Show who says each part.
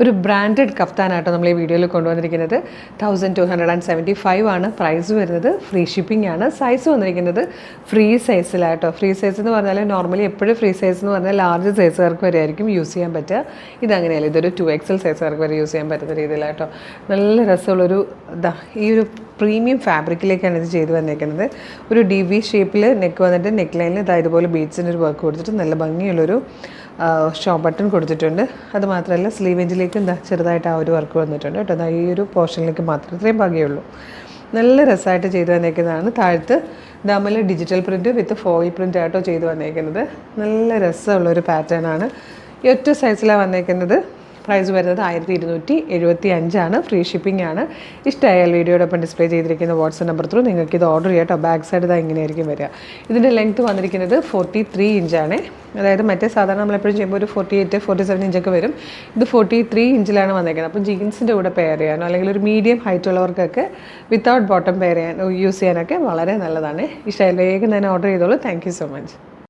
Speaker 1: ഒരു ബ്രാൻഡഡ് കഫ്താനാട്ടോ നമ്മൾ ഈ വീഡിയോയിൽ കൊണ്ടുവന്നിരിക്കുന്നത് 1275 ആണ് പ്രൈസ് വരുന്നത്. ഫ്രീ ഷിപ്പിംഗ് ആണ്. സൈസ് വന്നിരിക്കുന്നത് ഫ്രീ സൈസിലാട്ടോ. ഫ്രീ സൈസ് എന്ന് പറഞ്ഞാൽ നോർമലി എപ്പോഴും ഫ്രീ സൈസ് എന്ന് പറഞ്ഞാൽ ലാർജ് സൈസുകാർക്ക് വരെ ആയിരിക്കും യൂസ് ചെയ്യാൻ പറ്റുക. ഇതങ്ങനെയല്ല, ഇതൊരു 2XL സൈസുകാർക്ക് വരെ യൂസ് ചെയ്യാൻ പറ്റുന്ന രീതിയിലാട്ടോ. നല്ല രസമുള്ളൊരു ഈ ഒരു പ്രീമിയം ഫാബ്രിക്കിലേക്കാണ് ഇത് ചെയ്ത് വന്നേക്കുന്നത്. ഒരു DV ഷേപ്പിൽ നെക്ക് വന്നിട്ട് നെക്ക് ലൈനിൽ ഇതുപോലെ ബീഡ്സിൻ്റെ ഒരു വർക്ക് കൊടുത്തിട്ട് നല്ല ഭംഗിയുള്ളൊരു ഷോ ബട്ടൺ കൊടുത്തിട്ടുണ്ട്. അതുമാത്രമല്ല സ്ലീവ് എഞ്ചിലേക്ക് ചെറുതായിട്ട് ആ ഒരു വർക്ക് വന്നിട്ടുണ്ട് കേട്ടോ. ഈ ഒരു പോർഷനിലേക്ക് മാത്രം ഇത്രയും ഭംഗിയുള്ളൂ. നല്ല രസമായിട്ട് ചെയ്ത് വന്നേക്കുന്നതാണ്. താഴത്ത് ദാമിൽ digital print with foil print ആയിട്ടോ ചെയ്ത് വന്നേക്കുന്നത്. നല്ല രസമുള്ളൊരു പാറ്റേൺ ആണ്. ഈ ഒറ്റ സൈസിലാണ് വന്നേക്കുന്നത്. പ്രൈസ് വരുന്നത് 1275 ആണ്. ഫ്രീ ഷിപ്പിംഗ് ആണ്. ഇഷ്ടമായാൽ വീഡിയോടൊപ്പം ഡിസ്പ്ലേ ചെയ്തിരിക്കുന്ന വാട്സ്ആപ്പ് നമ്പർ ത്രൂ നിങ്ങൾക്ക് ഇത് ഓർഡർ ചെയ്യാം കേട്ടോ. ബാക്ക് സൈഡ് ഇതാ ഇങ്ങനെയായിരിക്കും വരിക. ഇതിൻ്റെ ലെങ്ത്ത് വന്നിരിക്കുന്നത് 43 ഇഞ്ചാണ്. അതായത് മറ്റേ സാധാരണ നമ്മളെപ്പോഴും ചെയ്യുമ്പോൾ ഒരു 48, 47 ഇഞ്ചൊക്കെ വരും. ഇത് 43 ഇഞ്ചിലാണ് വന്നേക്കുന്നത്. അപ്പോൾ ജീൻസിൻ്റെ കൂടെ പെയർ ചെയ്യാനോ അല്ലെങ്കിൽ ഒരു മീഡിയം ഹൈറ്റ് ഉള്ളവർക്കൊക്കെ വിത്തൗട്ട് ബോട്ടം പെയർ ചെയ്യാൻ യൂസ് ചെയ്യാനൊക്കെ വളരെ നല്ലതാണ്. ഇഷ്ടമായാൽ വേഗം തന്നെ ഓർഡർ ചെയ്തോളൂ. Thank you so much.